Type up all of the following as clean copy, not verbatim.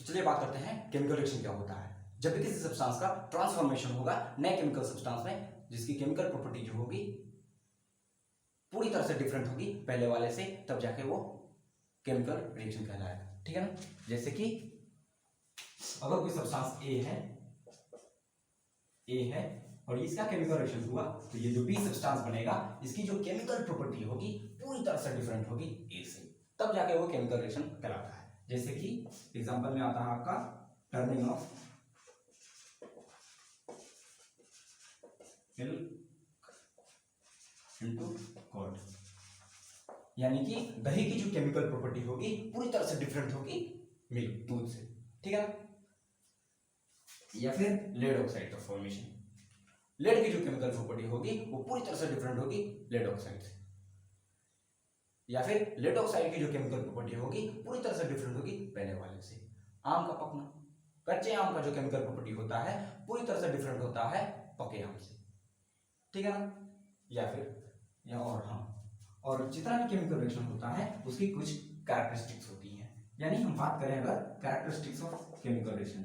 चलिए बात करते हैं केमिकल रिएक्शन क्या होता है। जब भी किसी सब्सटेंस का ट्रांसफॉर्मेशन होगा नए केमिकल सब्सटेंस में, जिसकी केमिकल प्रॉपर्टी जो होगी पूरी तरह से डिफरेंट होगी पहले वाले से, तब जाके वो केमिकल रिएक्शन कहलाएगा। ठीक है ना। जैसे कि अगर कोई सब्सटेंस ए है और इसका केमिकल रिएक्शन हुआ तो ये जो बी सब्सटेंस बनेगा इसकी जो केमिकल प्रॉपर्टी होगी पूरी तरह से डिफरेंट होगी ए से, तब जाके वो केमिकल रिएक्शन कहलाता है। जैसे कि एग्जांपल में आता है आपका turning of milk into curd, यानी कि दही की जो केमिकल प्रॉपर्टी होगी पूरी तरह से डिफरेंट होगी मिल्क दूध से। ठीक है ना। या फिर लेड ऑक्साइड का फॉर्मेशन, लेड की जो केमिकल प्रॉपर्टी होगी वो पूरी तरह से डिफरेंट होगी लेड ऑक्साइड से। या फिर लेड ऑक्साइड की जो केमिकल प्रॉपर्टी होगी पूरी तरह से डिफरेंट होगी पहले वाले से। आम का पकना, कच्चे आम का जो केमिकल प्रॉपर्टी होता है पूरी तरह से डिफरेंट होता है पके आम से। ठीक है ना। या फिर और जितना भी केमिकल रिएक्शन होता है उसकी कुछ कैरेक्टरिस्टिक्स होती हैं। यानी हम बात करें अगर characteristics of chemical reaction,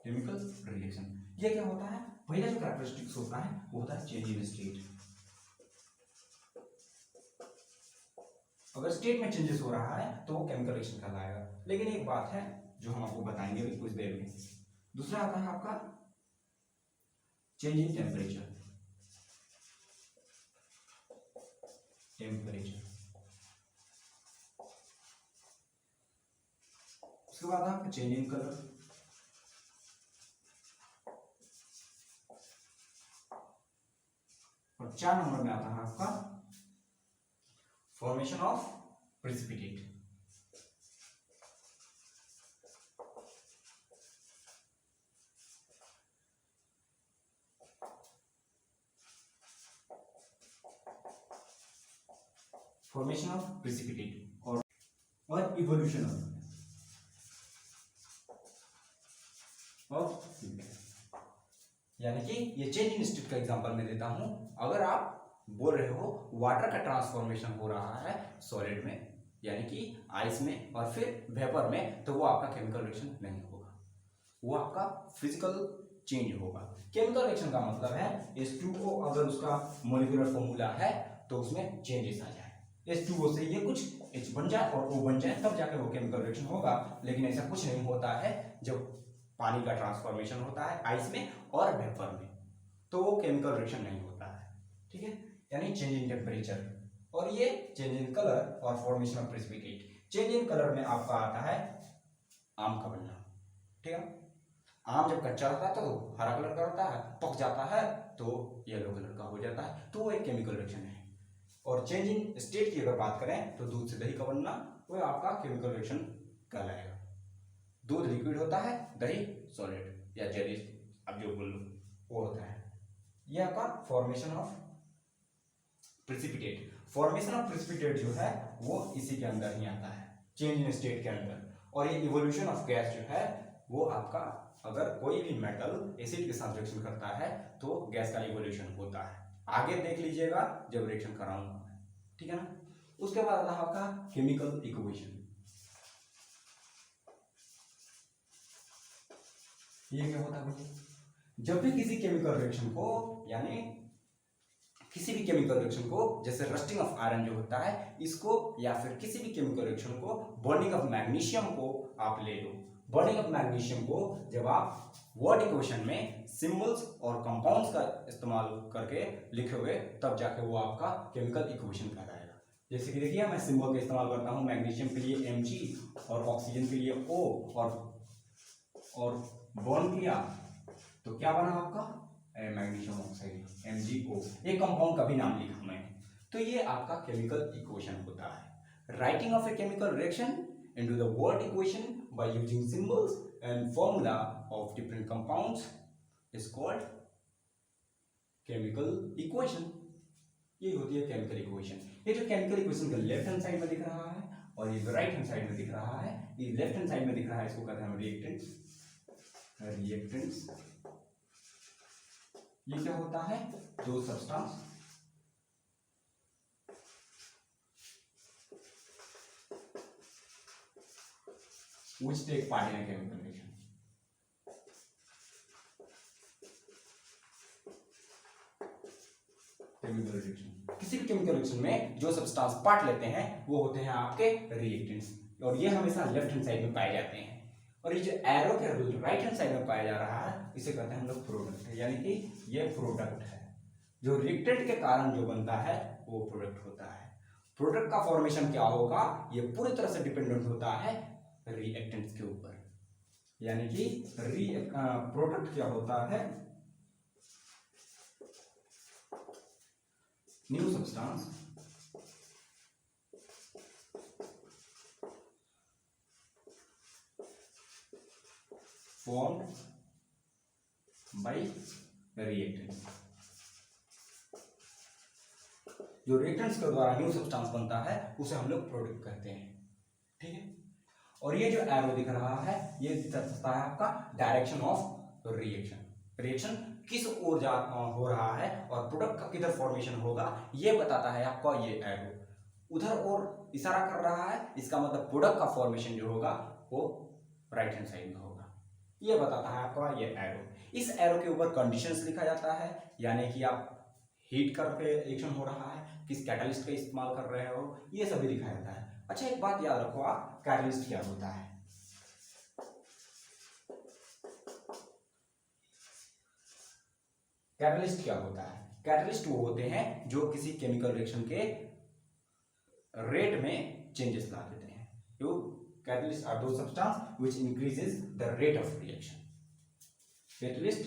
chemical reaction ये क्या होता है। पहला जो कैरेक्टरिस्टिक्स होता है वो होता है चेंज इन स्टेट। अगर स्टेट में चेंजेस हो रहा है तो वो केमिकल रिएक्शन कहलाएगा। लेकिन एक बात है जो हम आपको बताएंगे अभी कुछ देर में। दूसरा आता है आपका चेंज इन टेम्परेचर। उसके बाद आपका चेंज इन कलर, और 4 नंबर में आता है आपका formation of precipitate. Formation of precipitate और इवोल्यूशन ऑफ, यानी कि ये चेंज इन स्टेट का एग्जांपल मैं देता हूं। अगर आप बोल रहे हो वाटर का ट्रांसफॉर्मेशन हो रहा है सॉलिड में, यानी कि आइस में और फिर वेपर में, तो वो आपका केमिकल रिएक्शन नहीं होगा, वो आपका फिजिकल चेंज होगा। केमिकल रिएक्शन का मतलब है H2O अगर उसका मॉलिक्यूलर फॉर्मूला है तो उसमें चेंजेस आ जाए। H2O से ये कुछ H बन जाए और O बन जाए, तब जाकर वो केमिकल रिएक्शन होगा। लेकिन ऐसा कुछ नहीं होता है जब पानी का ट्रांसफॉर्मेशन होता है आइस में और वेपर में, तो वो केमिकल रिएक्शन नहीं होता है। ठीक है। यानी चेंज इन टेम्परेचर और ये चेंज इन कलर और formation of precipitate. Change in colour में आपका आता है आम का बनना। ठीक है। आम जब कच्चा होता है तो हरा कलर का होता है, पक जाता है तो येलो कलर का हो जाता है, तो वो एक केमिकल रिएक्शन है। और चेंज इन स्टेट की अगर बात करें तो दूध से दही का बनना, वो आपका केमिकल रिएक्शन कहलाएगा। दूध लिक्विड होता है, दही सॉलिड या जेली, अब जो बोल लो वो होता है। ये आपका formation of precipitate. Formation of precipitate जो है वो इसी के अंदर ही आता है, चेंज इन स्टेट के अंदर। और ये इवोल्यूशन ऑफ गैस जो है वो आपका, अगर कोई भी मेटल एसिड के साथ रिएक्शन करता है तो गैस का इवोल्यूशन होता है। आगे देख लीजिएगा जब रिएक्शन कराऊंगा। ठीक है ना। उसके बाद आता है आपका केमिकल इक्वेशन। ये क्या होता है? जब भी किसी केमिकल रिएक्शन को, यानी किसी भी केमिकल रिएक्शन को, जैसे रस्टिंग ऑफ आयरन जो होता है इसको, या फिर किसी भी केमिकल रिएक्शन को, बर्निंग ऑफ मैग्नीशियम को आप ले लो। बर्निंग ऑफ मैग्नीशियम को जब आप वर्ड इक्वेशन में सिंबल्स और कंपाउंड्स का इस्तेमाल करके लिखोगे तब जाके वो आपका केमिकल इक्वेशन कहलाएगा। जैसे कि देखिए मैं सिंबल का इस्तेमाल करता हूँ मैग्नीशियम के लिए Mg और ऑक्सीजन के लिए O, और बॉन्ड किया तो क्या बना आपका मैग्नीशियम ऑक्साइड MgO। एक कंपाउंड का भी नाम लिखा मैं, तो ये आपका केमिकल इक्वेशन होता है। Writing of a chemical reaction into the word equation by using symbols and formula of different compounds is called chemical equation। ये होती है केमिकल इक्वेशन। ये जो केमिकल इक्वेशन का लेफ्ट हैंड साइड में दिख रहा है और ये जो राइट हैंड साइड में दिख रहा है, ये लेफ्ट हैंड साइड में दिख रहा है इसको कहते हैं रिएक्टेंट्स। ये क्या होता है? दो substance which take part in a chemical reaction. Chemical reaction, किसी भी केमिकल रिएक्शन में जो सब्सटेंस पार्ट लेते हैं वो होते हैं आपके रिएक्टेंट्स, और ये हमेशा लेफ्ट हैंड साइड में पाए जाते हैं। और ये जो एरो के राइट हैंड साइड में पाया जा रहा है इसे कहते हैं हम लोग प्रोडक्ट, यानी कि ये प्रोडक्ट है। जो रिएक्टेंट के कारण जो बनता है वो प्रोडक्ट होता है। प्रोडक्ट का फॉर्मेशन क्या होगा ये पूरी तरह से डिपेंडेंट होता है रिएक्टेंट्स के ऊपर, यानी कि प्रोडक्ट क्या होता है, new substance formed by reactants। जो रिएक्टेंट्स के द्वारा न्यू सब्सटेंस बनता है उसे हम लोग प्रोडक्ट कहते हैं, ठीक है। और ये जो एरो दिख रहा है ये बताता है आपका डायरेक्शन ऑफ रिएक्शन, रिएक्शन किस ओर जा हो रहा है और प्रोडक्ट का किधर फॉर्मेशन होगा ये बताता है आपका ये एरो। उधर और इशारा कर रहा है, इसका मतलब प्रोडक्ट का फॉर्मेशन जो होगा वो राइट हैंड साइड में होगा, ये बताता है आपका ये एरो। इस एरो के ऊपर कंडीशंस लिखा जाता है, यानी कि आप हीट करके रिएक्शन हो रहा है, किस कैटलिस्ट का इस्तेमाल कर रहे हो, ये सभी लिखा जाता है। अच्छा एक बात याद रखो आप, कैटलिस्ट क्या होता है। कैटलिस्ट क्या होता है, कैटलिस्ट वो होते हैं जो किसी केमिकल रिएक्शन के रेट में चेंजेस ला देते हैं। तो catalysts are those substance which increases the rate of reaction. Catalyst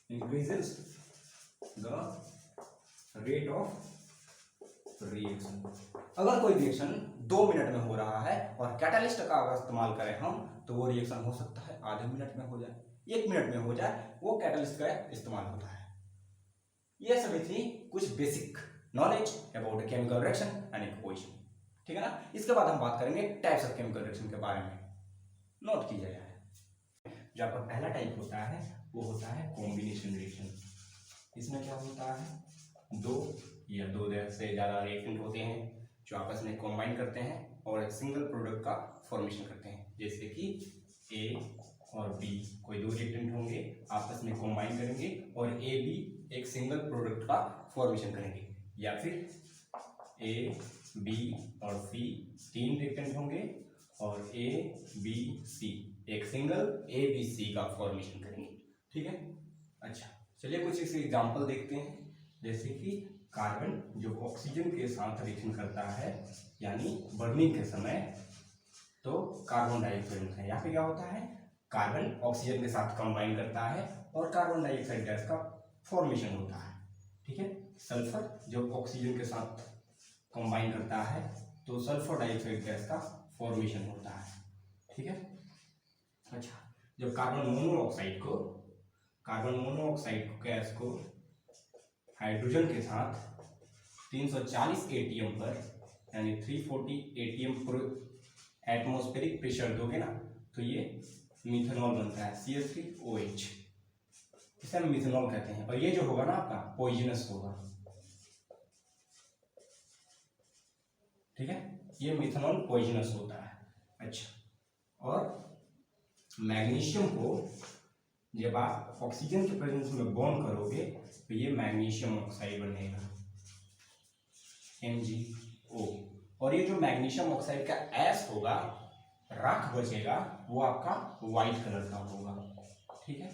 increases the rate of reaction। अगर कोई रिएक्शन 2 मिनट में हो रहा है और कैटलिस्ट का अगर इस्तेमाल करें हम तो वो रिएक्शन हो सकता है आधे मिनट में हो जाए, 1 मिनट में हो जाए, वो कैटलिस्ट का इस्तेमाल होता है। ये सभी थी कुछ basic knowledge about chemical reaction and equation, ठीक है ना। इसके बाद हम बात करेंगे टाइप्स ऑफ केमिकल रिएक्शन के बारे में, नोट कीजिएगा। जो आपका पहला टाइप होता है वो होता है कॉम्बिनेशन रिएक्शन। इसमें क्या होता है, दो या दो से ज़्यादा रिएक्टेंट होते हैं जो आपस में कॉम्बाइन करते हैं और एक सिंगल प्रोडक्ट का फॉर्मेशन करते हैं। जैसे कि ए और बी, कोई दो रिएक्टेंट होंगे आपस में कॉम्बाइन करेंगे और ए बी एक सिंगल प्रोडक्ट का फॉर्मेशन करेंगे, या फिर ए बी और सी 3 रिएक्टेंट होंगे और ए बी सी एक सिंगल ए बी सी का फॉर्मेशन करेंगे, ठीक है। अच्छा चलिए कुछ इस एग्जांपल देखते हैं। जैसे कि कार्बन जो ऑक्सीजन के साथ रिएक्शन करता है, यानी बर्निंग के समय, तो कार्बन डाइऑक्साइड है। यहाँ पे क्या होता है, कार्बन ऑक्सीजन के साथ कंबाइन करता है और कार्बन डाइऑक्साइड गैस का फॉर्मेशन होता है, ठीक है। सल्फर जो ऑक्सीजन के साथ कंबाइन करता है तो सल्फर डाइऑक्साइड गैस का फॉर्मेशन होता है, ठीक है। अच्छा जब कार्बन मोनोऑक्साइड गैस को हाइड्रोजन के साथ 340 एटीएम पर यानी 340 एटीएम पर एटमॉस्फेरिक प्रेशर दोगे ना तो ये मिथेनॉल बनता है, CH3OH, इसे हम मिथेनॉल कहते हैं। और ये जो होगा ना आपका पॉइजनस होगा, ठीक है, ये मिथेनॉल पॉइजनस होता है। अच्छा और मैग्नीशियम को जब आप ऑक्सीजन के प्रेजेंस में बॉन्ड करोगे तो ये मैग्नीशियम ऑक्साइड बनेगा, MgO। और ये जो मैग्नीशियम ऑक्साइड का एस होगा, राख बचेगा, वो आपका व्हाइट कलर का होगा, ठीक है।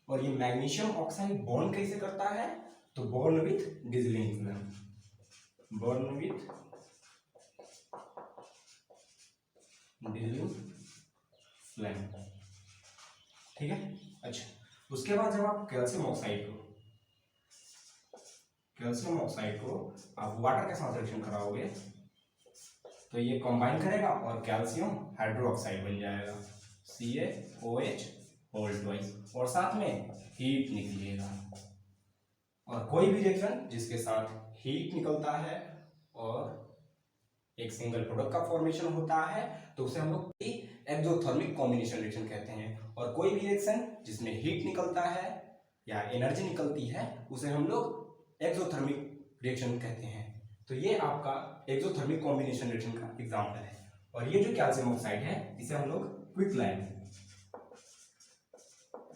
और ये मैग्नीशियम ऑक्साइड बॉन्ड कैसे करता है, तो bond with dazzling flame, bond with dazzling flame, ठीक है। अच्छा उसके बाद जब आप कैल्शियम ऑक्साइड को आप वाटर के साथ रिएक्शन कराओगे तो ये कंबाइन करेगा और कैल्शियम हाइड्रोक्साइड बन जाएगा, CaOH होल ट्वाइस, और साथ में हीट निकलेगा। और कोई भी रिएक्शन जिसके साथ हीट निकलता है और एक सिंगल प्रोडक्ट का फॉर्मेशन होता है तो उसे हम लोग एक्सोथर्मिक कॉम्बिनेशन रिएक्शन कहते हैं। और कोई भी रिएक्शन जिसमें हीट निकलता है या एनर्जी निकलती है उसे हम लोग एक्सोथर्मिक रिएक्शन कहते हैं। तो ये आपका एक्सोथर्मिक कॉम्बिनेशन रिएक्शन का एग्जाम्पल है। और ये जो कैल्शियम ऑक्साइड है इसे हम लोग क्विक लाइम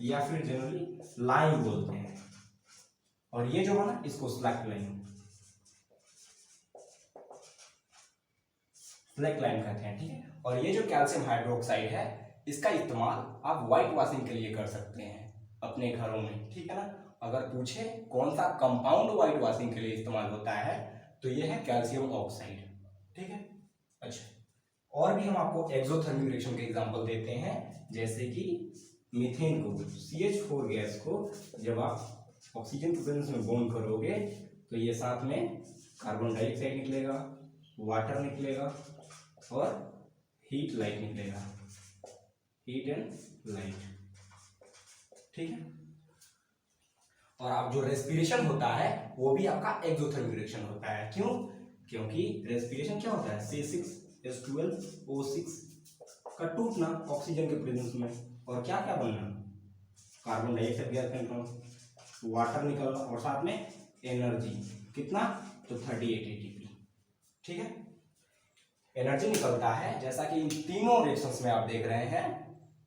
या फिर जनरली लाइम बोलते हैं, और ये जो है ना इसको स्लैक लाइम कहते हैं। ठीक है, और ये जो कैल्शियम हाइड्रोक्साइड है इसका इस्तेमाल आप व्हाइट वॉशिंग के लिए कर सकते हैं अपने घरों में। ठीक है ना, अगर पूछे कौन सा कंपाउंड व्हाइट वॉशिंग के लिए इस्तेमाल होता है तो ये है कैल्शियम ऑक्साइड। ठीक है, अच्छा, और भी हम आपको एक्सोथर्मिक रिएक्शन के एग्जांपल देते हैं, जैसे कि मीथेन को, CH4 गैस को जब आप ऑक्सीजन की प्रेजेंस में बॉन्ड करोगे तो ये साथ में कार्बन डाइऑक्साइड निकलेगा, वाटर निकलेगा और हीट लाइट निकलेगा, हीट एंड लाइट। ठीक है, और आप जो रेस्पिरेशन होता है वो भी आपका एक्सोथर्मिक रिएक्शन होता है। क्यों? क्योंकि रेस्पिरेशन क्या होता है, C6H12O6 का टूटना ऑक्सीजन के प्रेजेंस में, और क्या क्या बनना, कार्बन डाइऑक्साइड गैस का निकलना, वाटर निकलना और साथ में एनर्जी कितना, तो 38 ATP। ठीक है, एनर्जी निकलता है, जैसा कि इन तीनों रिएक्शंस में आप देख रहे हैं,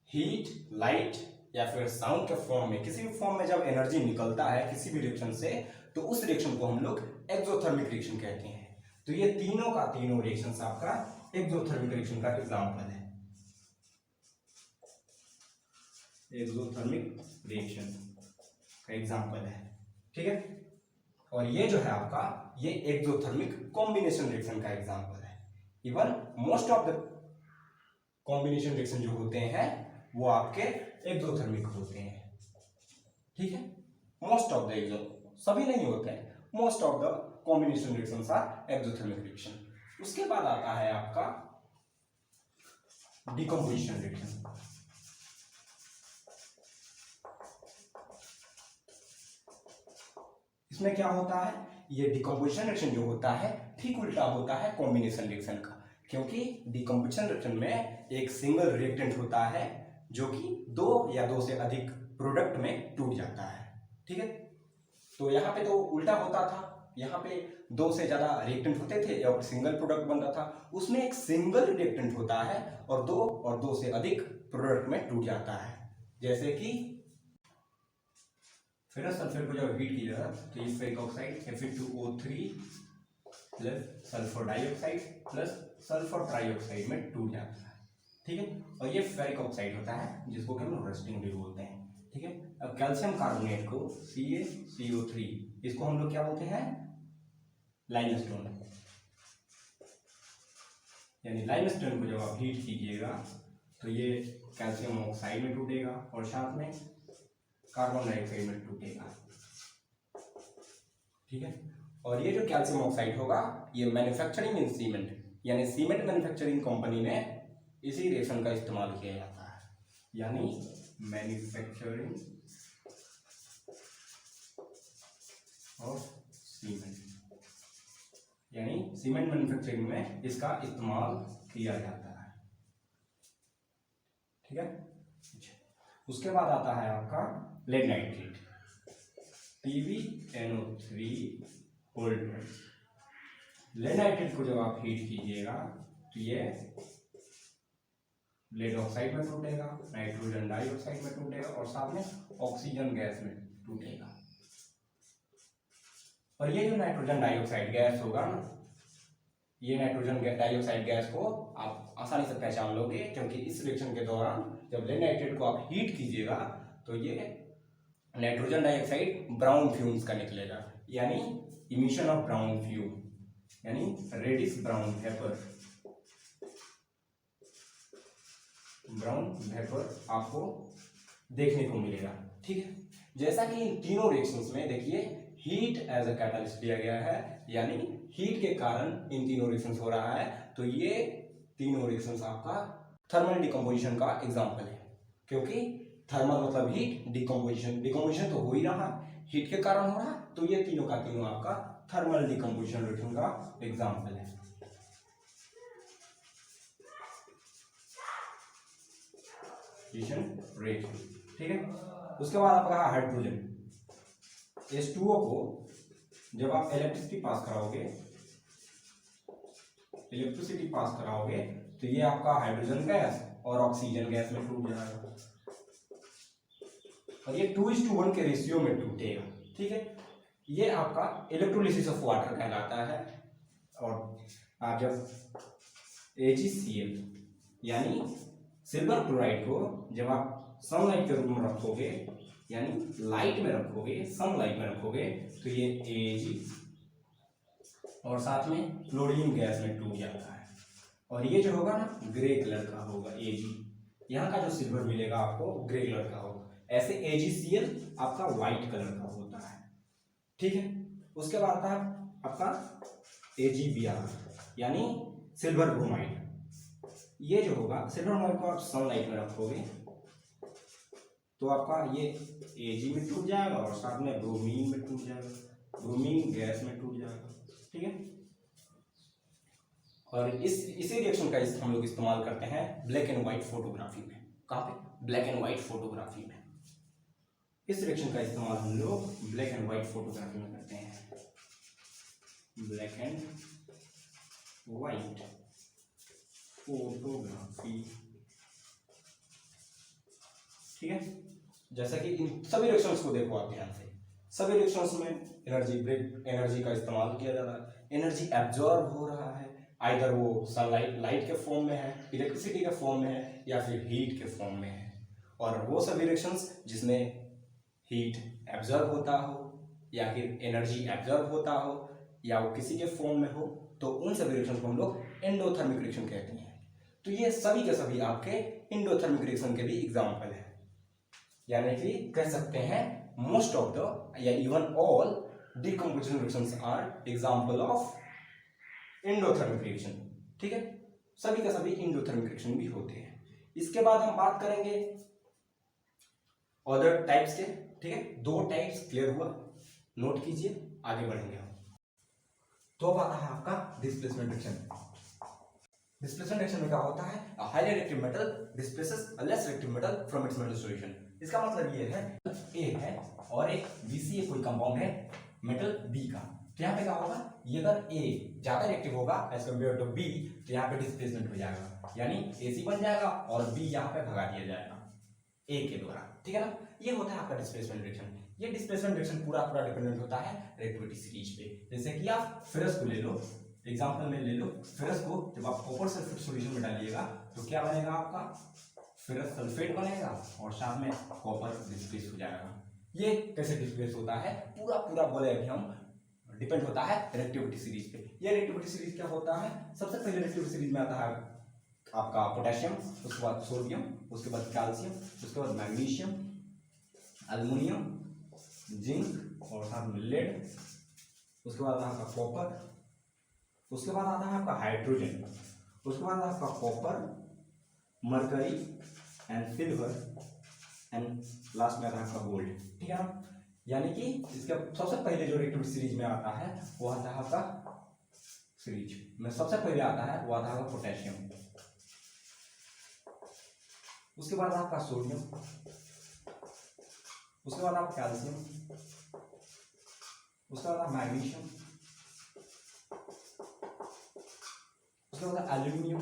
हीट, लाइट या फिर साउंड के फॉर्म में, किसी भी फॉर्म में जब एनर्जी निकलता है किसी भी रिएक्शन से तो उस रिएक्शन को हम लोग एक्सोथर्मिक रिएक्शन कहते हैं। तो ये तीनों का तीनों रिएक्शंस आपका एक्सोथर्मिक रिएक्शन का एग्जांपल है, एक्सोथर्मिक रिएक्शन का एग्जांपल है। ठीक है, और ये जो है आपका ये एक्सोथर्मिक कॉम्बिनेशन रिएक्शन का एग्जांपल है। Even most of the combination reaction जो होते हैं वो आपके एक्सोथर्मिक होते हैं। ठीक है, मोस्ट ऑफ द एक्सो, सभी नहीं होते हैं, most of the combination reactions are exothermic reaction. उसके बाद आता है आपका डिकम्पोजिशन रिएक्शन। इसमें क्या होता है, ये डिकम्पोजिशन रिएक्शन जो होता है ठीक उल्टा होता है कॉम्बिनेशन रिएक्शन का, क्योंकि डिकम्पोजिशन रिएक्शन में एक सिंगल रिएक्टेंट होता है जो कि दो या दो से अधिक प्रोडक्ट में टूट जाता है। ठीक है, तो यहाँ पे तो उल्टा होता था, यहाँ पे दो से ज्यादा रिएक्टेंट होते थे और सिंगल प्रोडक्ट बनता था, उसमें एक सिंगल रिएक्टेंट होता है और दो से अधिक प्रोडक्ट में टूट जाता है। जैसे कि फेरस सल्फेट को जब हीट किया तो ये ferric oxide Fe2O3 plus sulphur dioxide plus sulphur trioxide में टूट जाता है। ठीक है, और ये फेरिक ऑक्साइड होता है जिसको कि हम रस्टिंग भी बोलते हैं। ठीक है, अब कैल्शियम कार्बोनेट को CaCO3 इसको हम लोग क्या बोलते हैं, लाइमस्टोन, यानी लाइमस्टोन को जब आप हीट कीजिएगा तो ये कैल्शियम ऑक्साइड में टूटेगा और साथ में कार्बन डाइऑक्साइड में टूटेगा। ठीक है, और ये जो कैल्शियम ऑक्साइड होगा ये मैन्युफैक्चरिंग इन सीमेंट, यानी सीमेंट मैन्युफैक्चरिंग कंपनी में इसी रिएक्शन का इस्तेमाल किया जाता है, यानी मैन्युफैक्चरिंग ऑफ सीमेंट, यानी सीमेंट मैन्युफैक्चरिंग में इसका इस्तेमाल किया जाता है। ठीक है, उसके बाद आता है आपका lead nitrate, PbNO3 hold. Lead nitrate को जब आप हीट कीजिएगा तो ये लेड ऑक्साइड में टूटेगा, नाइट्रोजन डाइऑक्साइड में टूटेगा और साथ में ऑक्सीजन गैस में टूटेगा। और ये जो नाइट्रोजन डाइऑक्साइड गैस होगा ना, ये नाइट्रोजन डाइऑक्साइड गैस को आप आसानी से पहचान लोगे, क्योंकि इस रिएक्शन के दौरान जब लेड नाइट्रेट को आप हीट कीजिएगा तो ये नाइट्रोजन डाइऑक्साइड ब्राउन फ्यूम्स का निकलेगा, यानी इमिशन ऑफ ब्राउन फ्यूम, यानी reddish brown vapour, brown vapour आपको देखने को मिलेगा। ठीक है, जैसा कि इन तीनों रिएक्शंस में देखिए हीट एज अ कैटलिस्ट दिया गया है, यानी हीट के कारण इन तीनों रिएक्शंस हो रहा है, तो ये तीनों रिएक्शंस आपका थर्मल डिकम्पोजिशन का एग्जांपल है, क्योंकि थर्मल मतलब हीट, डिकम्पोजिशन तो हो ही रहा, हीट के कारण हो रहा, तो ये तीनों का तीनों आपका थर्मल डिकम्पोजिशन रिएक्शन का एग्जांपल है। रिएक्शन, ठीक है, उसके बाद आपका हाइड्रोजन H2O को जब आप इलेक्ट्रिसिटी पास कराओगे इलेक्ट्रिसिटी पास कराओगे तो ये आपका हाइड्रोजन गैस और ऑक्सीजन गैस में टूट जाएगा, और ये 2:1 के रेशियो में टूटेगा। ठीक है, ये आपका इलेक्ट्रोलिसिस ऑफ वाटर कहलाता है। और आप जब AgCl यानी सिल्वर क्लोराइड को जब आप सनलाइट के रूप में रखोगे, यानी लाइट में रखोगे, सनलाइट में रखोगे, तो ये Ag और साथ में क्लोरीन गैस में टूट जाता है, और ये जो होगा ना ग्रे कलर का होगा Ag, यहाँ का जो सिल्वर मिलेगा आपको ग्रे कलर का होगा। ऐसे AgCl आपका व्हाइट कलर का होता है। ठीक है, उसके बाद आता है आपका AgBr यानी सिल्वर ब्रोमाइड। ये जो होगा सिल्वर ब्रोमाइड को आप सनलाइट में रखोगे तो आपका ये Ag में टूट जाएगा और साथ में ब्रोमीन में टूट जाएगा, ब्रोमीन गैस में टूट जाएगा। ठीक है, और इसी रिएक्शन का हम लोग इस्तेमाल करते हैं ब्लैक एंड व्हाइट फोटोग्राफी में। कहाँ पे? ब्लैक एंड व्हाइट फोटोग्राफी में। इस रिएक्शन का इस्तेमाल हम लोग ब्लैक एंड व्हाइट फोटोग्राफी में करते हैं। Black and white photography. ठीक है, जैसा कि इन सभी रिएक्शंस को देखो आप ध्यान से, सभी रिएक्शंस में एनर्जी का इस्तेमाल किया जा रहा है, एनर्जी एब्जॉर्ब हो रहा है, आइदर वो सनलाइट लाइट के फॉर्म में है, इलेक्ट्रिसिटी के फॉर्म में है, या फिर हीट के फॉर्म में है। और वो सभी रिएक्शंस जिसमें हीट एब्जॉर्ब होता हो या फिर एनर्जी एब्जॉर्ब होता हो या वो किसी के फॉर्म में हो, तो उन सभी रिएक्शन को हम लोग एंडोथर्मिक रिएक्शन कहते हैं। तो ये सभी के सभी आपके एंडोथर्मिक रिएक्शन के भी एग्जाम्पल है, यानी कि कह सकते हैं मोस्ट ऑफ द या even all decomposition reactions are example of endothermic reaction. ठीक है, सभी के सभी एंडोथर्मिक रिएक्शन भी होते हैं। इसके बाद हम बात करेंगे अदर टाइप्स के। ठीक है, दो टाइप्स क्लियर हुआ, नोट कीजिए, आगे बढ़ेंगे हम। तो अब आता है आपका डिस्प्लेसमेंट रिएक्शन। डिस्प्लेसमेंट रिएक्शन में क्या होता है? A highly reactive metal displaces a less reactive metal from its metal solution. इसका मतलब ये है A है और एक BCA कोई कंपाउंड है मेटल B का, तो यहाँ पे क्या होगा, ये अगर A ज्यादा रिएक्टिव होगा एज कम्पेयर टू B तो यहाँ पे डिस्प्लेसमेंट हो जाएगा, यानी AC बन जाएगा और B यहाँ पे भगा दिया जाएगा A के द्वारा। ठीक है ना, ये होता है आपका डिस्प्लेसमेंट रिएक्शन। ये डिस्प्लेसमेंट रिएक्शन पूरा डिपेंडेंट होता है रिएक्टिविटी सीरीज पे। जैसे कि आप फेरस को ले लो, एग्जांपल में ले लो फेरस को, जब आप कॉपर सल्फेट सॉल्यूशन में डालिएगा तो क्या बनेगा आपका फेरस सल्फेट बनेगा और साथ में कॉपर डिस्प्लेस हो जाएगा। ये कैसे डिस्प्लेस होता है पूरा बोले अभी हम, डिपेंड होता है रिएक्टिविटी सीरीज पे। ये रिएक्टिविटी सीरीज क्या होता है? सबसे पहले रिएक्टिविटी सीरीज में आता है आपका पोटेशियम, उसके बाद सोडियम, उसके बाद कैल्शियम, उसके बाद मैग्नीशियम, एल्युमिनियम, जिंक और साथ में लेड, उसके बाद आता है आपका कॉपर, उसके बाद आता है आपका हाइड्रोजन, उसके बाद आपका copper, mercury and silver and last में आता है आपका गोल्ड। ठीक है ना, यानी कि इसके सबसे पहले जो रिएक्टिविटी सीरीज में आता है वो आता है आपका सीरीज में सबसे पहले आता है वो आता है पोटेशियम, उसके बाद आपका सोडियम, उसके बाद आप कैल्शियम, उसके बाद आप मैग्नीशियम, उसके बाद एल्यूमिनियम,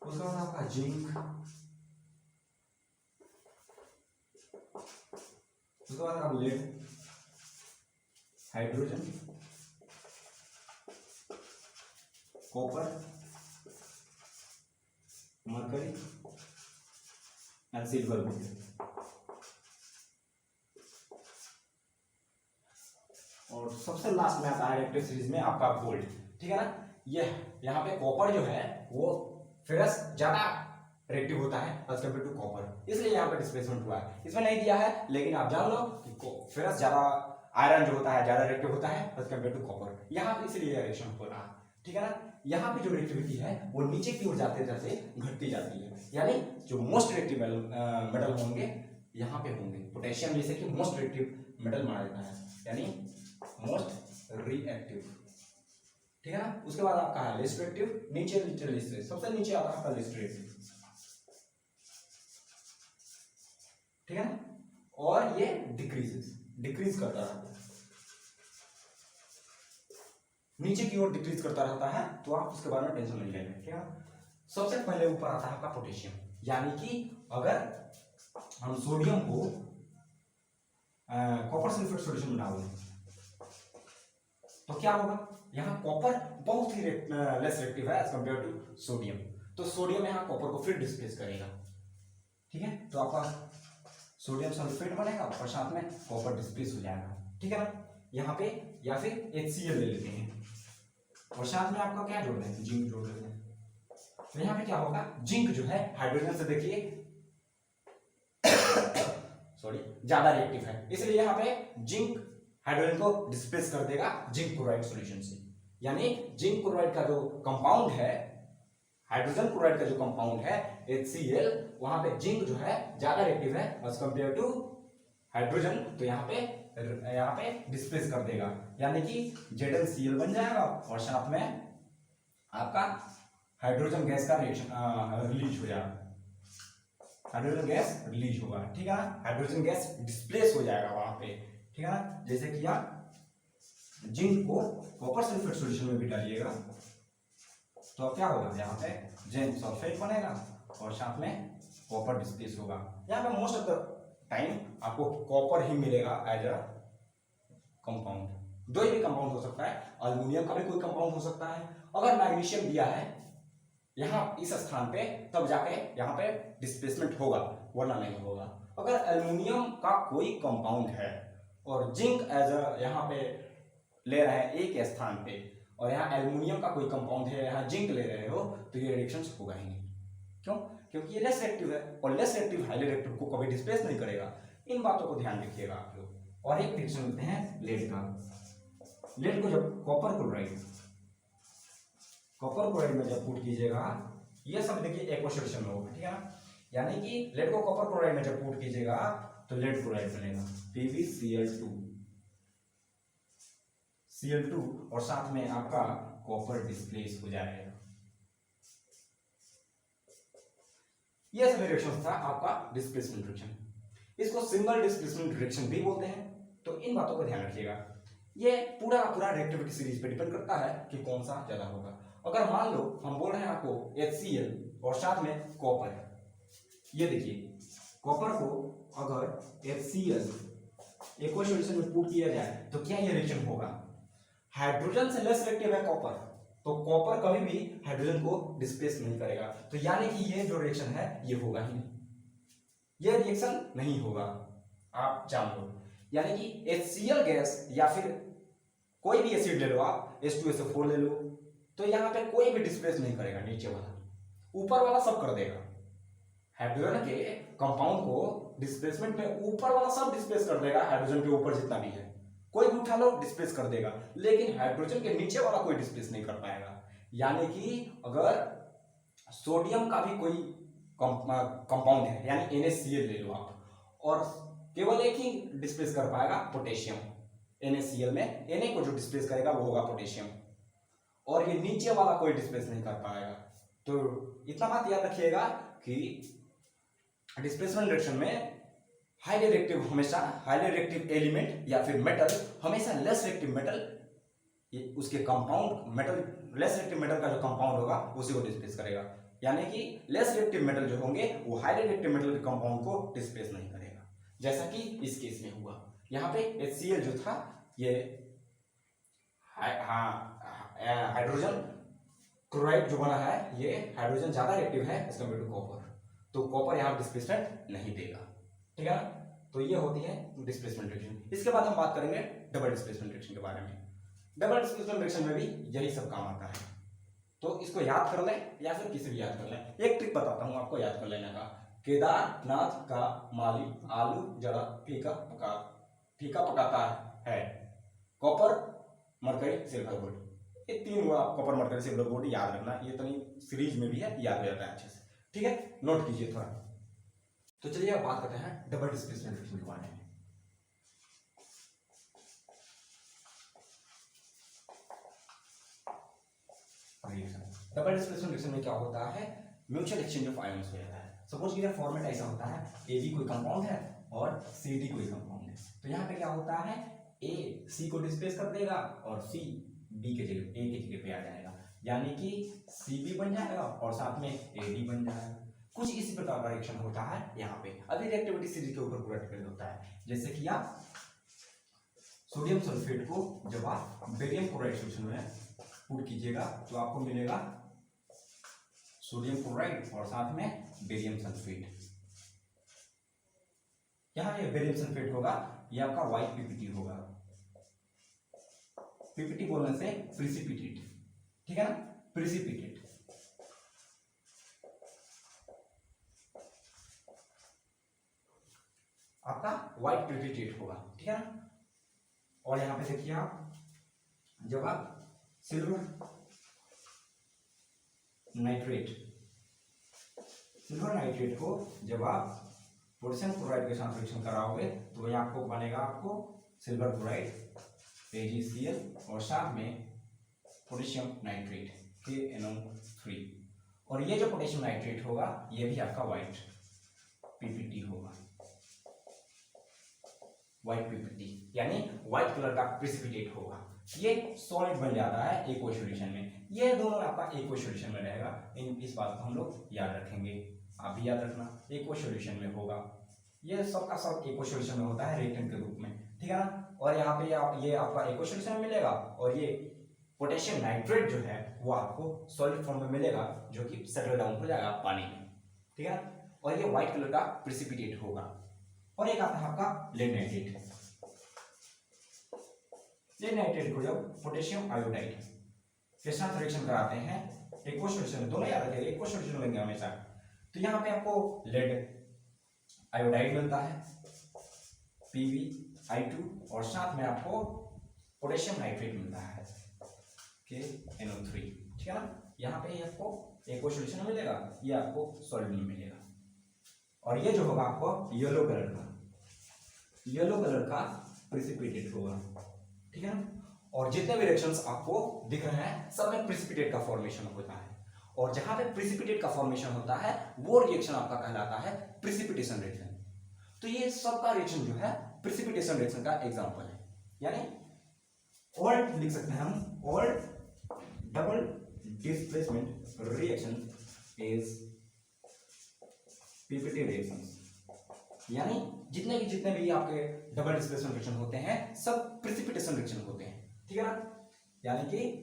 उसके बाद आपका जिंक, उसके बाद आप lead, hydrogen, copper, mercury and silver gold. और सबसे लास्ट में आता है रिएक्टिव सीरीज में आपका गोल्ड। ठीक है ना, ये यहाँ पे कॉपर जो है वो फेरस ज्यादा रिएक्टिव होता है एज कम्पेयर टू कॉपर, इसलिए यहाँ पे डिस्प्लेसमेंट हुआ है। इसमें नहीं दिया है लेकिन आप जान लो कि फेरस ज्यादा, आयरन जो होता है ज्यादा रिएक्टिव होता है एज कम्पेयर टू कॉपर, यहाँ पे इसलिए रिएक्शन हो रहा है। ठीक है ना, यहाँ पे जो रिएक्टिविटी है वो नीचे की ओर जाते जाते घटती जाती है, यानी जो मोस्ट रिएक्टिव मेटल होंगे यहाँ पे होंगे। पोटेशियम जैसे कि मोस्ट रिएक्टिव मेटल माना जाता है, यानी मोस्ट रिएक्टिव। ठीक है ना, उसके बाद आपका है लेस्ट रिएक्टिव, नीचे लिस्ट, सबसे नीचे आता है आपका लेस्ट रिएक्टिव। ठीक है ना, और ये डिक्रीज करता है। नीचे की ओर डिक्रीज करता रहता है, तो आप उसके बारे में टेंशन नहीं लेंगे, ठीक है। सबसे पहले ऊपर आता है आपका पोटेशियम, यानी कि अगर हम सोडियम को कॉपर सल्फेट सॉल्यूशन में डाल दें तो क्या होगा, यहाँ कॉपर बहुत ही लेस रिएक्टिव है एज कंपेयर टू सोडियम, तो सोडियम यहाँ कॉपर को फिर डिस्प्लेस करेगा, ठीक है। तो आपका सोडियम सल्फेट बनेगा और साथ में कॉपर डिस्प्लेस हो जाएगा, ठीक है ना। यहाँ पे या फिर HCl ले लेते हैं और साथ में आपका क्या जोड़ दें, जिंक जोड़ देते हैं, तो यहाँ पे क्या होगा, जिंक जो है हाइड्रोजन से देखिए सॉरी ज्यादा रिएक्टिव है, इसलिए यहाँ पे जिंक हाइड्रोजन को डिस्प्लेस कर देगा जिंक क्लोराइड सॉल्यूशन से, यानी जिंक क्लोराइड का जो कंपाउंड है, हाइड्रोजन क्लोराइड का जो कंपाउंड है HCl, वहां पे जिंक जो है ज्यादा रिएक्टिव है एज कंपेयर टू हाइड्रोजन, तो यहाँ पे डिस्प्लेस कर देगा, यानी कि ZnCl बन जाएगा और साथ में आपका हाइड्रोजन गैस का रिएक्शन रिलीज हो जाएगा, हाइड्रोजन गैस रिलीज होगा, ठीक है ना। हाइड्रोजन गैस डिस्प्लेस हो जाएगा वहां पे, ठीक है ना। जैसे कि आप जिंक को कॉपर सल्फेट सॉल्यूशन में भी डालिएगा तो क्या होगा, यहाँ पे जिंक सल्फेट बनेगा और साथ में कॉपर डिस्प्लेस होगा। यहाँ पे मोस्ट ऑफ द टाइम आपको कॉपर ही मिलेगा एज अ कंपाउंड। दो ही भी कंपाउंड हो सकता है, अल्युमिनियम का भी कोई कंपाउंड हो सकता है। अगर मैग्नीशियम दिया है यहाँ इस स्थान पे, तब जाके यहाँ पे डिस्प्लेसमेंट होगा, वरना नहीं होगा। अगर एल्युमिनियम का कोई कंपाउंड है और जिंक एज अ यहाँ पे ले रहे हैं एक स्थान पे, और यहाँ एल्युमिनियम का कोई कंपाउंड है, यहाँ जिंक ले रहे हो, तो ये रिएक्शन होगा ही नहीं। क्यों? क्योंकि ये लेस रिएक्टिव है और लेस रिएक्टिव हाईली रिएक्टिव को कभी डिस्प्लेस नहीं करेगा। इन बातों को ध्यान रखिएगा आप लोग। और एक रिएक्शन लेते हैं लेड का। लेड को जब कॉपर क्लोराइड में जब पुट कीजिएगा, ये सब देखिए एक्वा सॉल्यूशन में होगा, ठीक है ना। यानी कि लेड को कॉपर क्लोराइड में जब पुट कीजिएगा तो लेड क्लोराइड बनेगा PbCl2 और साथ में आपका कॉपर डिस्प्लेस हो जाएगा। ये सब रिएक्शन था आपका डिस्प्लेसमेंट रिएक्शन। इसको सिंगल डिस्प्लेसमेंट रिएक्शन भी बोलते हैं, तो इन बातों को ध्यान रखिएगा। ये पूरा का पूरा रिएक्टिविटी सीरीज पे डिपेंड करता है कि कौन सा ज्यादा होगा। अगर मान लो हम बोल रहे हैं आपको HCl और साथ में कॉपर, ये देखिए कॉपर को अगर HCl एक्वा सॉल्यूशन में पुट किया जाए तो क्या ये रिएक्शन होगा, हाइड्रोजन से लेस रिएक्टिव है कॉपर, तो कॉपर कभी भी हाइड्रोजन को डिस्प्लेस नहीं करेगा, तो यानी कि ये जो रिएक्शन है ये होगा ही नहीं, ये रिएक्शन नहीं होगा, आप जान लो। यानी कि HCl गैस या फिर कोई भी एसिड ले लो आप, H2SO4 ले लो, तो यहाँ पे कोई भी डिस्प्लेस नहीं करेगा नीचे वाला, ऊपर वाला सब कर देगा। हाइड्रोजन के कंपाउंड को डिस्प्लेसमेंट में ऊपर वाला सब डिस्प्लेस कर देगा, हाइड्रोजन के ऊपर जितना भी है कोई भी उठा लो डिस्प्लेस कर देगा, लेकिन हाइड्रोजन के नीचे वाला कोई डिस्प्लेस नहीं कर पाएगा। यानी कि अगर सोडियम का भी कोई कंपाउंड है, यानी NaCl ले लो आप, और केवल एक ही डिस्प्लेस कर पाएगा पोटेशियम, NaCl में Na को जो डिस्प्लेस करेगा वो होगा पोटेशियम, और ये नीचे वाला कोई डिस्प्लेस नहीं कर पाएगा। तो इतना बात याद रखिएगा कि डिस्प्लेसमेंट रिएक्शन में हाईली रिएक्टिव हमेशा, हाईली रिएक्टिव एलिमेंट या फिर मेटल हमेशा लेस रिएक्टिव मेटल, उसके compound metal, less reactive metal का जो कंपाउंड होगा उसी को डिस्प्लेस करेगा। यानी कि लेस रिएक्टिव मेटल जो होंगे वो हाईली रिएक्टिव मेटल के कंपाउंड को डिस्प्लेस नहीं करेगा, जैसा कि इस केस में हुआ। यहाँ पे HCl जो था ये हाइड्रोजन क्लोराइड जो बना है, ये हाइड्रोजन ज्यादा रिएक्टिव है एज कंपेयर टू कॉपर, तो कॉपर यहाँ डिस्प्लेसमेंट नहीं देगा, ठीक है ना। तो ये होती है डिस्प्लेसमेंट रिएक्शन। इसके बाद हम बात करेंगे डबल डिस्प्लेसमेंट रिएक्शन के बारे में। डबल डिस्प्लेसमेंट रिएक्शन में भी यही सब काम आता है, तो इसको याद कर लें या फिर किसी भी याद कर लें। एक ट्रिक बताता हूँ आपको याद कर लेने का। केदारनाथ का माली आलू जरा फीका पकाता है, कॉपर मरकरी सिल्वर गोल्ड, ये तीन हुआ कॉपर मरकरी सिल्वर गोल्ड, याद रखना। ये तो नहीं सीरीज में भी है, याद हो जाता है अच्छे से, ठीक है, नोट कीजिए थोड़ा। तो चलिए अब बात करते हैं डबल डिस्प्लेसमेंट रिएक्शन के बारे में। डबल डिस्प्लेसमेंट रिएक्शन में क्या होता है, म्यूचुअल एक्सचेंज ऑफ आयंस हो जाता है। सपोज कीजिए फॉर्मेट ऐसा होता है, AB कोई कंपाउंड है और CD कोई कंपाउंड है, तो यहाँ पे क्या होता है, A C को डिस्प्लेस कर देगा और C बी के जगह, ए के जगह पे आ जाएगा, यानी कि सी बी बन जाएगा और साथ में ए डी बन जाएगा। कुछ इसी प्रकार का रिएक्शन होता है यहाँ पे। अभी रिएक्टिविटी सीरीज के ऊपर पूरा डिपेंड होता है। जैसे कि आप सोडियम सल्फेट को जब आप बेरियम क्लोराइड सॉल्यूशन में पुट कीजिएगा तो आपको मिलेगा सोडियम क्लोराइड और साथ में बेरियम सल्फेट। यहाँ ये बेरियम सल्फेट होगा, ये आपका व्हाइट पीपीटी होगा। पीपीटी बोलने से प्रिसिपिटेट, ठीक है ना, प्रिसिपिटेट। आपका व्हाइट प्रिसिपिटेट होगा, ठीक है ना। और यहां पे देखिए आप, जब आप सिल्वर नाइट्रेट को जब आप पोटेशियम क्लोराइड के साथ रिएक्शन कराओगे तो यहाँ आपको बनेगा आपको सिल्वर क्लोराइड AgCl और साथ में पोटेशियम नाइट्रेट KNO3। और ये जो पोटेशियम नाइट्रेट होगा ये भी आपका व्हाइट पीपीटी होगा, व्हाइट पीपीटी यानी व्हाइट कलर का प्रेसिपिटेट होगा। ये सॉलिड बन जाता है एक्वा सॉल्यूशन में। ये दोनों आपका एक्वा सॉल्यूशन में रहेगा। इस बात को हम लोग याद रखेंगे, आप भी याद रखना, एक्वा सॉल्यूशन में होगा। ये सब का सब एक्वा सॉल्यूशन में होता है रिएक्टेंट के रूप में, ठीक है ना। और यहाँ पे ये आपका एक्वा सॉल्यूशन में मिलेगा और ये पोटेशियम नाइट्रेट जो है वो आपको सॉलिड फॉर्म में मिलेगा, जो कि सेटल डाउन हो जाएगा पानी में, ठीक है ना। और ये व्हाइट कलर का प्रेसिपिटेट होगा। और एक आता है आपका लेड नाइट्रेट। लेड नाइट्रेट को जब पोटेशियम आयोडाइड के साथ रिएक्शन कराते हैं एक्वा सॉल्यूशन, दोनों याद रखिएगा एक्वा सॉल्यूशन लेंगे हमेशा, तो यहाँ पे आपको लेड आयोडाइड मिलता है PbI2 और साथ में आपको पोटेशियम नाइट्रेट मिलता है KNO3, ठीक है ना। यहाँ पे आपको एक्वा सॉल्यूशन में मिलेगा, ये आपको सॉलिड में मिलेगा। और ये जो होगा आपको येलो कलर का प्रेसिपिटेट होगा, ठीक है ना। और जितने भी रिएक्शंस आपको दिख रहे हैं सब में प्रेसिपिटेट का फॉर्मेशन होता है। और जहां पे प्रेसिपिटेट का फॉर्मेशन होता है वो रिएक्शन आपका कहलाता है प्रेसिपिटेशन रिएक्शन। तो ये सब का रिएक्शन जो है प्रेसिपिटेशन रिएक्शन का एग्जांपल है। यानी ऑल लिख सकते हैं हम, all double displacement reaction is PPT reactions. यानी जितने भी आपके डबल डिस्प्लेसमेंट रिएक्शन होते हैं सब प्रेसिपिटेशन रिएक्शन होते हैं, ठीक है ना। यानी कि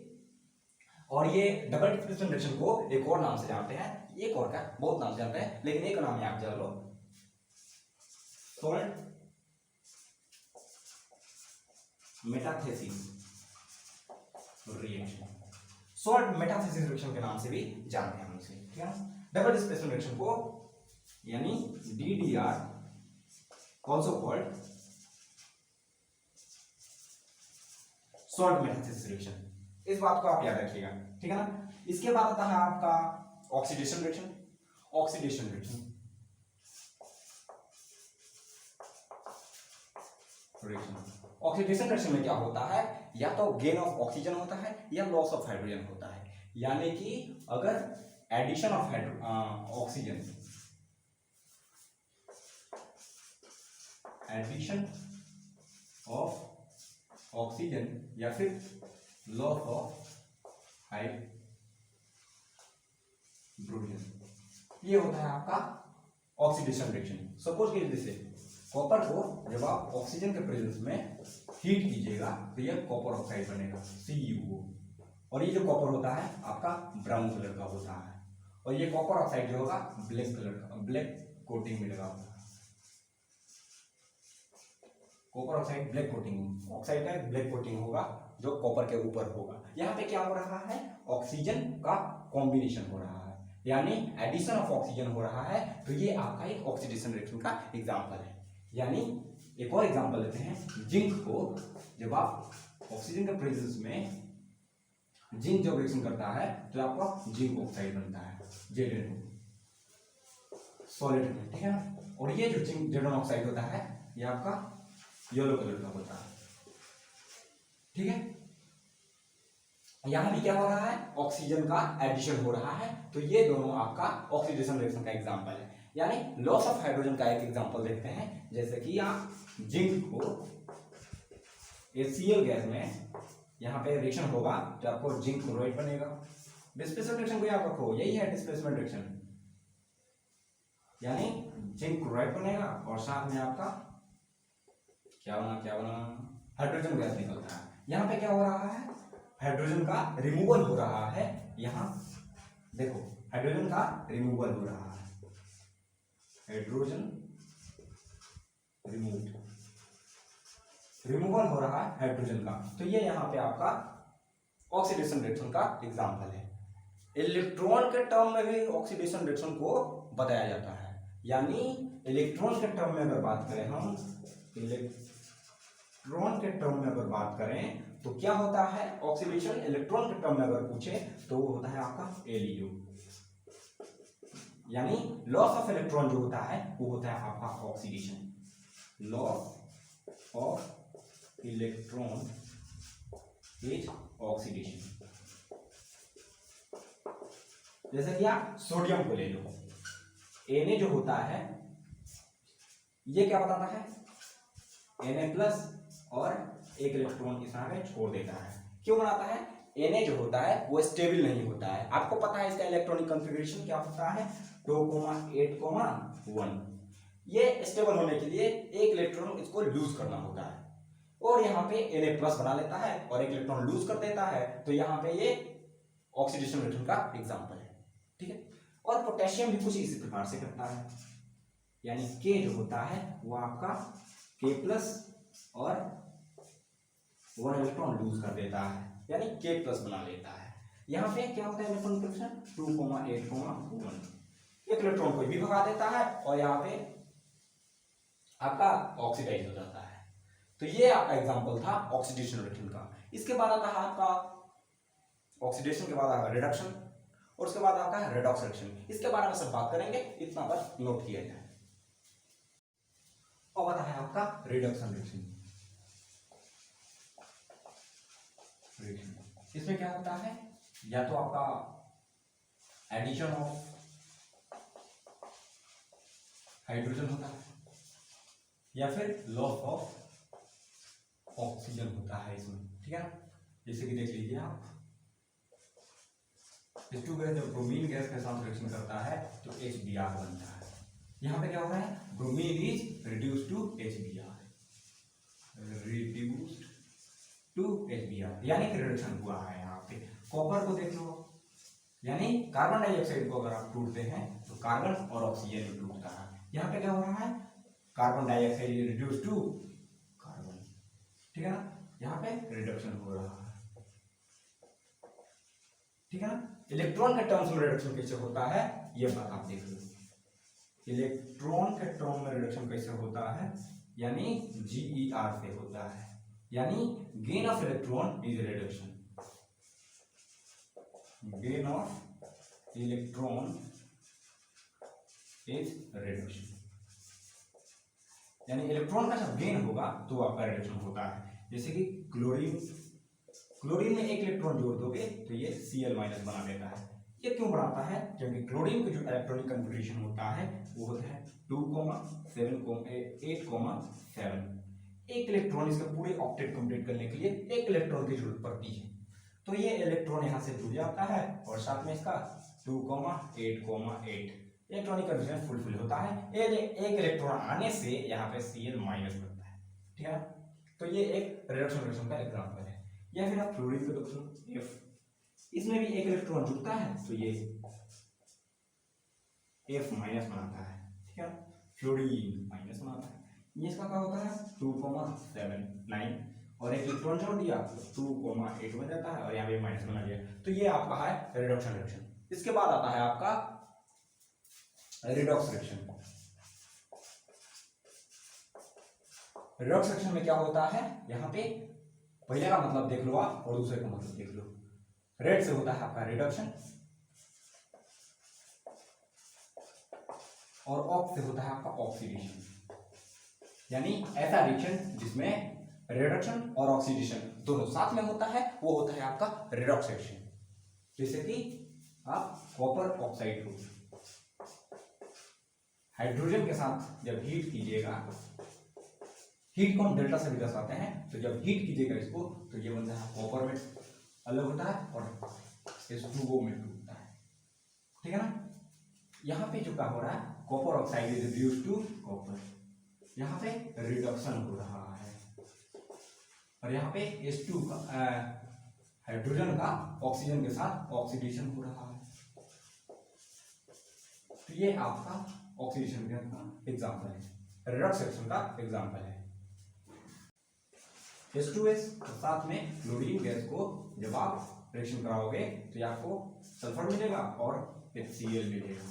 और ये डबल डिस्प्लेसमेंट रिएक्शन को एक और नाम से जानते हैं, एक और का बहुत नाम से जानते हैं, लेकिन एक नाम है आप जान लो, salt metathesis reaction. Salt metathesis reaction के नाम से भी जानते हैं हम इसे, ठीक है ना। डबल डिस्प्लेसमेंट रिएक्शन को यानी DDR also called salt metathesis reaction. इस बात को आप याद रखिएगा, ठीक है ना। इसके बाद आता है आपका oxidation reaction. Oxidation reaction oxidation reaction में क्या होता है, या तो गेन ऑफ ऑक्सीजन होता है या लॉस ऑफ हाइड्रोजन होता है। यानी कि अगर addition of oxygen, addition of oxygen या फिर लॉस ऑफ हाइड्रोजन, ये होता है आपका ऑक्सीडेशन रिएक्शन। सपोज कीजिए जैसे कॉपर को जब आप ऑक्सीजन के प्रेजेंस में हीट कीजिएगा तो यह कॉपर ऑक्साइड बनेगा CuO। और ये जो कॉपर होता है आपका ब्राउन कलर का होता है, और ये कॉपर ऑक्साइड जो होगा ब्लैक कलर का, ब्लैक कोटिंग में लगा होगा। Copper oxide black coating, oxide का ब्लैक कोटिंग होगा जो कॉपर के ऊपर होगा। यहाँ पे क्या हो रहा है, ऑक्सीजन का कॉम्बिनेशन हो रहा है, यानी एडिशन ऑफ ऑक्सीजन हो रहा है। तो ये आपका एक ऑक्सीडेशन रिएक्शन का एग्जांपल है। यानी एक और एग्जांपल लेते हैं, जिंक को जब आप ऑक्सीजन के प्रेजेंस में जिंक जब रिएक्शन करता है तो आपका जिंक ऑक्साइड बनता है Zn सॉलिड में, ठीक है ना। और ये जो जिंक Zn ऑक्साइड होता है ये आपका येलो कलर का होता है, ठीक है। यहां भी क्या हो रहा है, ऑक्सीजन का एडिशन हो रहा है। तो ये दोनों आपका ऑक्सीडेशन रिएक्शन का एग्जांपल है। यानी लॉस ऑफ हाइड्रोजन का एक एग्जांपल देखते हैं, जैसे कि आप जिंक को HCl गैस में यहाँ पे रिएक्शन होगा तो आपको जिंक क्लोराइड बनेगा। डिस्प्लेसमेंट रिएक्शन को याद रखो, यही है डिस्प्लेसमेंट रिएक्शन, यानी जिंक क्लोराइड बनेगा और साथ में आपका क्या बना हाइड्रोजन गैस निकलता है। यहाँ पे क्या हो रहा है, हाइड्रोजन का रिमूवल हो रहा है। यहाँ देखो हाइड्रोजन का रिमूवल हो रहा है, हाइड्रोजन रिमूवल हो रहा है हाइड्रोजन का। तो ये यहाँ पे आपका ऑक्सीडेशन रिएक्शन का एग्जांपल है। इलेक्ट्रॉन के टर्म में भी ऑक्सीडेशन रिएक्शन को बताया जाता है, यानी इलेक्ट्रॉन के टर्म में अगर बात करें हम, इलेक्ट्रॉन के टर्म में अगर बात करें तो क्या होता है ऑक्सीडेशन, इलेक्ट्रॉन के टर्म में अगर पूछे तो वो होता है आपका एलयू, यानी लॉस ऑफ इलेक्ट्रॉन जो होता है वो होता है आपका oxidation, loss of electron is oxidation. जैसे कि आप सोडियम को ले लो, Na जो होता है ये क्या बताता है, Na+ और एक इलेक्ट्रॉन इस तरह पे छोड़ देता है। क्यों बनाता है, Na जो होता है वो स्टेबल नहीं होता है। आपको पता है इसका इलेक्ट्रॉनिक कॉन्फ़िगरेशन क्या होता है, 2,8,1। ये स्टेबल होने के लिए एक इलेक्ट्रॉन इसको लूज करना होता है, और यहाँ पे Na+ बना लेता है और एक इलेक्ट्रॉन लूज कर देता है। तो यहाँ पे ये ऑक्सीडेशन रिएक्शन का एग्जाम्पल है, ठीक है। और पोटेशियम भी कुछ इसी प्रकार से करता है, यानी K जो होता है वो आपका K+ और 1 इलेक्ट्रॉन लूज कर देता है, यानी K+ बना लेता है। यहाँ पे क्या होता है इलेक्ट्रॉन कॉन्फ़िगरेशन 2,8,1, एक इलेक्ट्रॉन को भी भगा देता है और यहाँ पे आपका ऑक्सीडाइज हो जाता है। तो ये आपका एग्जांपल था ऑक्सीडेशन रिएक्शन का। इसके बाद आता है आपका ऑक्सीडेशन के बाद आपका रिडक्शन, और उसके बाद आपका रेडॉक्स रिएक्शन। इसके बारे में सब बात करेंगे, इतना बस नोट किया जाए। अब आता है आपका रिडक्शन रिएक्शन। इसमें क्या होता है, या तो आपका एडिशन ऑफ हाइड्रोजन होता है या फिर लॉस ऑफ ऑक्सीजन होता है इसमें, ठीक है ना। जैसे कि देख लीजिए आप, H2 गैस जब ब्रोमीन गैस के साथ रिएक्शन करता है तो HBr बनता है। यहाँ पे क्या हो रहा है, bromine is reduced to HBr, reduced to HBr, यानी कि रिडक्शन हुआ है। यहाँ पे कॉपर को देख लो, यानी कार्बन डाइऑक्साइड को अगर आप टूटते हैं तो कार्बन और ऑक्सीजन भी टूटता है। यहाँ पे क्या हो रहा है, carbon dioxide reduce to carbon, ठीक है ना, यहाँ पे रिडक्शन हो रहा है, ठीक है ना। इलेक्ट्रॉन के टर्म्स में रिडक्शन कैसे होता है ये बात आप देख लो। इलेक्ट्रॉन के टर्म में रिडक्शन कैसे होता है, यानी GeR से होता है, यानी gain of electron is reduction, gain of electron is reduction, यानी इलेक्ट्रॉन का जब गेन होगा तो आपका रिडक्शन होता है। जैसे कि क्लोरीन में एक इलेक्ट्रॉन जोड़ दोगे तो ये Cl- बना देता है। ये क्यों बनाता है, क्योंकि क्लोरीन का जो इलेक्ट्रॉनिक कॉन्फ़िगरेशन होता है वो होता है 2,7,8,7। एक इलेक्ट्रॉन इसका पूरे ऑक्टेट कंप्लीट करने के लिए एक इलेक्ट्रॉन की जरूरत पड़ती है। तो ये इलेक्ट्रॉन यहाँ से जुड़ जाता है और साथ में इसका 2,8,8 इलेक्ट्रॉनिक कॉन्फ़िगरेशन फुलफिल होता है। एक इलेक्ट्रॉन आने से यहाँ पे Cl- बनता है, ठीक है। तो ये एक रिडक्शन रिएक्शन का एग्जांपल है। या फिर आप फ्लोरीन को देखो, F, इसमें भी एक इलेक्ट्रॉन जुड़ता है तो ये F- बनाता है, ठीक है, फ्लोरीन माइनस बनाता है। ये इसका क्या होता है 2,7,9 और एक इलेक्ट्रॉन जोड़ दिया तो 2,8 बन जाता है और यहाँ पे माइनस बना दिया। तो ये आपका है रिडक्शन रिएक्शन। इसके बाद आता है आपका रिडॉक्स रिएक्शन। रिडॉक्स रिएक्शन में क्या होता है, यहाँ पे पहले का मतलब देख लो आप और दूसरे का मतलब देख लो। रेड से होता है आपका रिडक्शन और ऑक्स से होता है आपका ऑक्सीडेशन, यानी ऐसा रिएक्शन जिसमें रिडक्शन और ऑक्सीडेशन दोनों साथ में होता है वो होता है आपका रिडॉक्स रिएक्शन। जैसे कि आप कॉपर ऑक्साइड को हाइड्रोजन के साथ जब हीट कीजिएगा हीट को हम डेल्टा से भी दर्शाते हैं। तो जब हीट कीजिएगा इसको तो ये बनता है कॉपर में अलग होता है और H2O में होता है, ठीक है ना। यहाँ पे जो क्या हो रहा है, copper oxide is reduced to copper, यहाँ पे रिडक्शन हो रहा है और यहाँ पे H2 का हाइड्रोजन का ऑक्सीजन के साथ ऑक्सीडेशन हो रहा है। तो ये आपका ऑक्सीडेशन का एग्जांपल है, रेडॉक्स रिएक्शन का एग्जांपल है। H2S और साथ में क्लोरीन गैस को जब आप रिएक्शन कराओगे तो ये आपको सल्फर मिलेगा और HCl मिलेगा।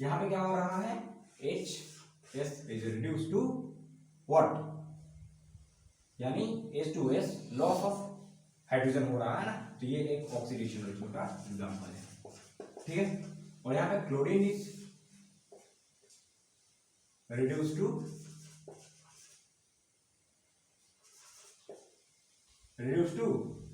यहाँ पे क्या हो रहा है, HS is reduced to what, यानी H2S लॉस ऑफ हाइड्रोजन हो रहा है ना, तो ये एक ऑक्सीडेशन रिएक्शन का एग्जांपल है, ठीक है। और यहाँ पे chlorine is reduced to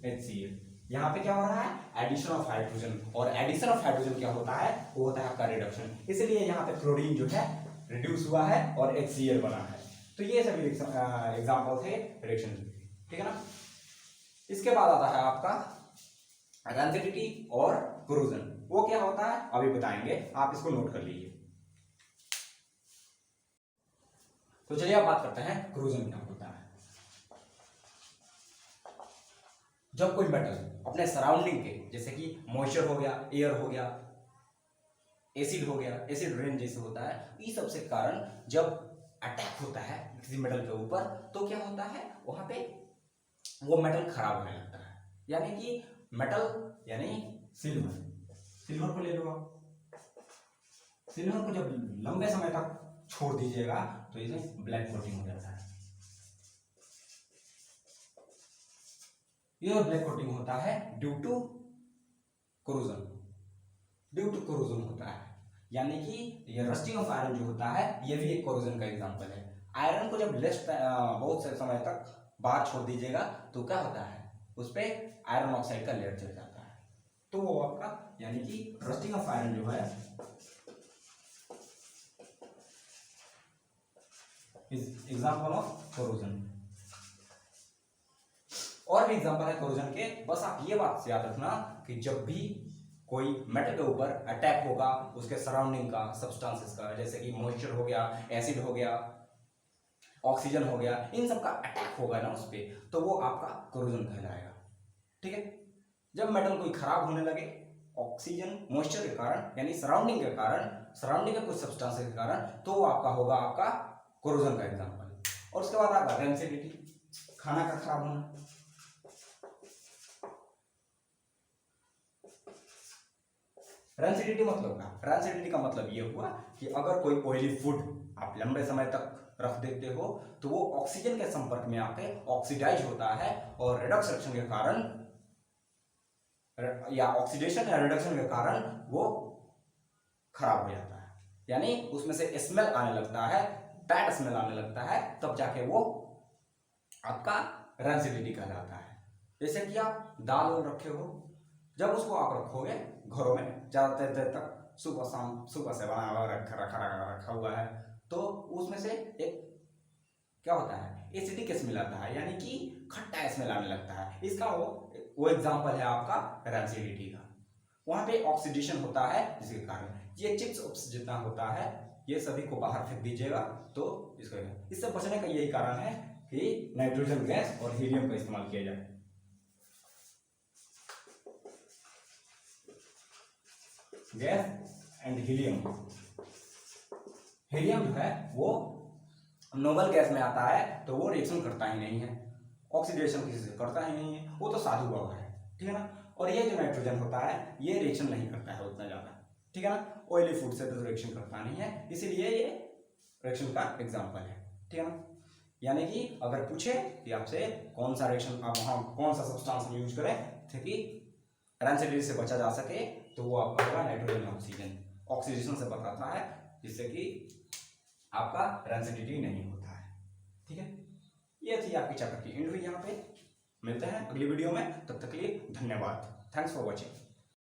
HCl। यहाँ पे क्या हो रहा है, एडिशन ऑफ हाइड्रोजन, और एडिशन ऑफ हाइड्रोजन क्या होता है, वो होता है आपका रिडक्शन। इसलिए यहाँ पे क्लोरीन जो है रिड्यूस हुआ है और HCl बना है। तो ये सभी एग्जांपल थे रिएक्शन, ठीक है ना। इसके बाद आता है आपका रेंसिडिटी और कोरोजन। वो क्या होता है अभी बताएंगे, आप इसको नोट कर लीजिए। तो चलिए आप बात करते हैं कोरोजन क्या होता है। जब कोई मेटल अपने सराउंडिंग के, जैसे कि मॉइस्चर हो गया, एयर हो गया, एसिड हो गया, एसिड रेन जैसे होता है, इस सब से कारण जब अटैक होता है किसी मेटल के ऊपर तो क्या होता है, वहां पे वो मेटल खराब होने लगता है। यानी कि मेटल यानी सिल्वर को ले लो आप, सिल्वर को जब लंबे समय तक छोड़ दीजिएगा तो इसमें ब्लैक कोटिंग हो जाता है। ये ब्लैक कोटिंग होता है ड्यू टू कोरोजन, होता है। यानी कि ये रस्टिंग ऑफ आयरन जो होता है ये भी एक कोरोजन का एग्जांपल है। आयरन को जब बहुत से समय तक बाहर छोड़ दीजिएगा तो क्या होता है, उस पे आयरन ऑक्साइड का लेयर चढ़ जाता है, तो वो आपका यानी कि रस्टिंग ऑफ आयरन जो है एग्जांपल ऑफ कोरोजन। और भी एग्जांपल है कोरोजन के, बस आप ये बात से याद रखना कि जब भी कोई मेटल के ऊपर अटैक होगा उसके सराउंडिंग का, सब्सटेंसेस का, जैसे कि मॉइस्चर हो गया, एसिड हो गया, ऑक्सीजन हो गया, इन सब का अटैक होगा ना उस पे, तो वो आपका कोरोजन कहलाएगा, ठीक है। जब मेटल कोई खराब होने लगे ऑक्सीजन मॉइस्चर के कारण, यानी सराउंडिंग के कारण, सराउंडिंग के कुछ सब्सटेंसेस के कारण, तो वो आपका होगा आपका कोरोजन का एग्जांपल। और उसके बाद आपका रेंसिडिटी, खाना का खराब होना। रेंसिडिटी मतलब क्या, रेंसिडिटी का मतलब ये हुआ कि अगर कोई ऑयली फूड आप लंबे समय तक रख देते हो तो वो ऑक्सीजन के संपर्क में आके ऑक्सीडाइज होता है और रिडक्स रिएक्शन के कारण या ऑक्सीडेशन या रिडक्शन के कारण वो खराब हो जाता है, यानी उसमें से स्मेल आने लगता है, बैड स्मेल आने लगता है, तब जाके वो आपका रेंसिडिटी कहलाता है। जैसे कि आप दाल रखे हो, जब उसको आप रखोगे घरों में ज्यादा देर तक, सुबह से बना हुआ रखा हुआ है, तो उसमें से एक क्या होता है, एसिडिक स्मेल आता है, यानी कि खट्टा स्मेल आने लगता है। इसका वो एग्जांपल है आपका रेंसिडिटी का। वहां पे ऑक्सीडेशन होता है जिसके कारण ये चिप्स जितना होता है ये सभी को बाहर फेंक दीजिएगा, तो इससे बचने का यही कारण है कि नाइट्रोजन गैस और हीलियम का इस्तेमाल किया जाए। गैस एंड हीलियम, हीलियम जो है वो नोबल गैस में आता है तो वो रिएक्शन करता ही नहीं है, ऑक्सीडेशन किसी से करता ही नहीं है, वो तो साधु बाबा है, ठीक है ना। और ये जो नाइट्रोजन होता है ये रिएक्शन नहीं करता है उतना ज्यादा, ठीक है ना, ऑयली फूड से तो रिएक्शन करता नहीं है, इसीलिए ये रिएक्शन का एग्जांपल है, ठीक है ना। यानी कि अगर पूछे कि आपसे कौन सा रिएक्शन आप वहां कौन सा सब्सटेंस यूज करें ताकि रेंसिडिटी से बचा जा सके, तो वो आपका होगा नाइट्रोजन ऑक्सीजन, ऑक्सीडेशन से बचाता है जिससे कि आपका रेंसिडिटी नहीं होता है, ठीक है। ये थी आपकी चैप्टर की एंड हुई। यहाँ पे मिलते हैं अगली वीडियो में, तब तक के लिए धन्यवाद, थैंक्स फॉर वॉचिंग।